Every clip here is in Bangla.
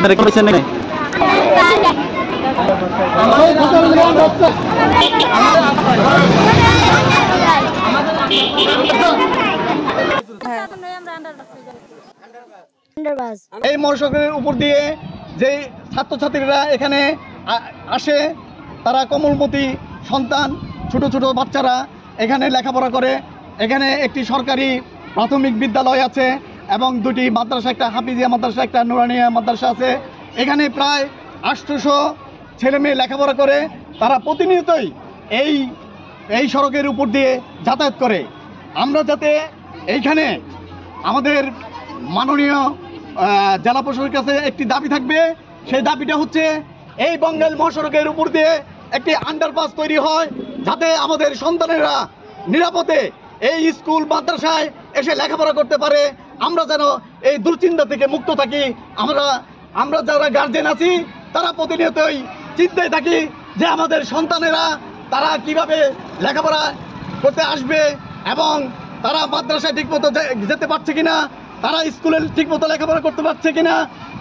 আপনারা কি বলছেন নাকি? এই মহাসড়কের উপর দিয়ে যে ছাত্রছাত্রীরা এখানে আসে, তারা কোমলমতি সন্তান, ছোট ছোট বাচ্চারা এখানে লেখাপড়া করে। এখানে একটি সরকারি প্রাথমিক বিদ্যালয় আছে এবং দুটি মাদ্রাসা, একটা হাফিজিয়া মাদ্রাসা, একটা নুরানিয়া মাদ্রাসা আছে। এখানে প্রায় 800 ছেলে মেয়ে লেখাপড়া করে। তারা প্রতিনিয়তই এই সড়কের উপর দিয়ে যাতায়াত করে। আমরা যাতে এইখানে আমাদের মাননীয় জেলা প্রশাসনের কাছে একটি দাবি থাকবে, সেই দাবিটা হচ্ছে এই বঙ্গাইল মহাসড়কের উপর দিয়ে একটি আন্ডারপাস তৈরি হয়, যাতে আমাদের সন্তানেরা নিরাপদে এই স্কুল মাদ্রাসায় এসে লেখাপড়া করতে পারে। আমরা যেন এই দুশ্চিন্তা থেকে মুক্ত থাকি। আমরা যারা গার্জেন আছি তারা প্রতিনিয়তই চিন্তায় থাকি যে আমাদের সন্তানেরা তারা কিভাবে লেখাপড়া করতে আসবে এবং তারা মাদ্রাসায় ঠিকমতো যেতে পারছে কিনা, তারা স্কুলে ঠিকমতো লেখাপড়া করতে পারছে কিনা,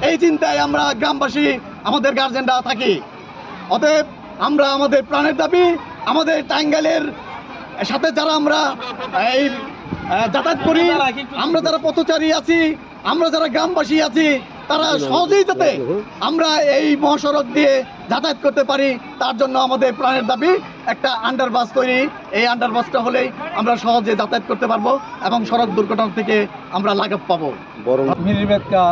এই চিন্তায় আমরা গ্রামবাসী, আমাদের গার্জেনরা থাকি। অতএব আমরা আমাদের প্রাণের দাবি, আমাদের টাঙ্গাইলের সাথে যারা আমরা এই যাতায়াত করি, আমরা যারা পথচারী আছি, আমরা যারা গ্রামবাসী আছি, তারা সহজেই যাতে আমরা এই মহাসড়ক দিয়ে যাতায়াত করতে পারি, তার জন্য আমাদের প্রাণের দাবি একটা আন্ডারপাস তৈরি। এই আন্ডারপাসটা হলেই আমরা সহজে যাতায়াত করতে পারবো এবং সড়ক দুর্ঘটনা থেকে আমরা লাঘব পাবো। মিরিবেদকা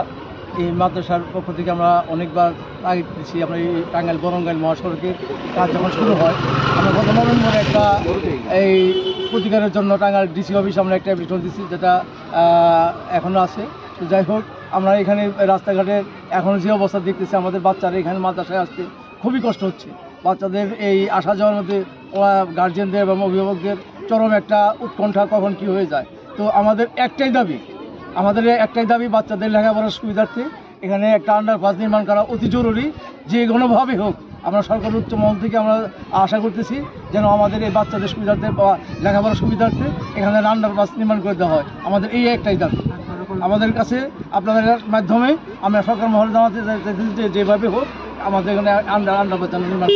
এই মাদ্রাসার পক্ষ থেকে আমরা অনেকবার আগে দিচ্ছি। আমরা এই টাঙ্গাইল বরঙ্গাইল মহাসড়কের কাজ যখন শুরু হয়, আমরা গত নভেম্বরে একটা এই প্রতিকারের জন্য টাঙ্গাইল ডিসি অফিস আমরা একটা অ্যাপ্লিকেশন দিচ্ছি, যেটা এখনও আছে। তো যাই হোক, আমরা এখানে রাস্তাঘাটের এখন যে অবস্থা দেখতেছি, আমাদের বাচ্চারা এখানে মাদ্রাসায় আসতে খুবই কষ্ট হচ্ছে। বাচ্চাদের এই আসা যাওয়ার মধ্যে গার্জেনদের এবং অভিভাবকদের চরম একটা উৎকণ্ঠা, কখন কী হয়ে যায়। তো আমাদের একটাই দাবি বাচ্চাদের লেখাপড়ার সুবিধার্থে এখানে একটা আন্ডারপাস নির্মাণ করা অতি জরুরি। যে কোনোভাবে হোক আমরা সরকার উচ্চ মহল থেকে আমরা আশা করতেছি যেন আমাদের এই বাচ্চাদের সুবিধার্থে বা লেখাপড়ার সুবিধার্থে এখানে আন্ডারপাস নির্মাণ করে দেওয়া হয়। আমাদের এই একটাই দাবি। আমাদের কাছে আপনাদের মাধ্যমে আমরা সরকার মহল জানাতে চাইতেছি যে যেভাবে হোক আমাদের এখানে আন্ডারপাস নির্মাণ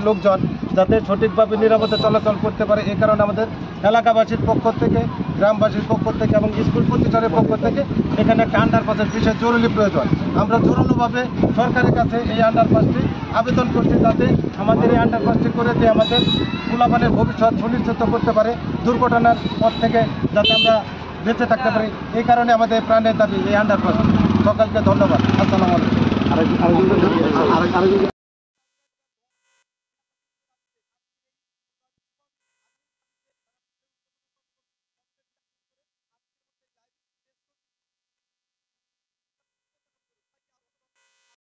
লোকজন যাতে সঠিকভাবে নিরাপদে চলাচল করতে পারে, এই কারণে আমাদের এলাকাবাসীর পক্ষ থেকে, গ্রামবাসীর পক্ষ থেকে এবং স্কুল প্রতিষ্ঠানের পক্ষ থেকে এখানে একটা আন্ডারপাসের বিশেষ জরুরি প্রয়োজন। আমরা জরুরিভাবে সরকারের কাছে এই আন্ডারপাসটি আবেদন করছি, যাতে আমাদের এই আন্ডারপাসটি করে দিয়ে আমাদের পোলাপানের ভবিষ্যৎ সুনিশ্চিত করতে পারে, দুর্ঘটনার পথ থেকে যাতে আমরা বেঁচে থাকতে পারি। এই কারণে আমাদের প্রাণের দাবি এই আন্ডারপাস। সকলকে ধন্যবাদ। আসসালামু আলাইকুম।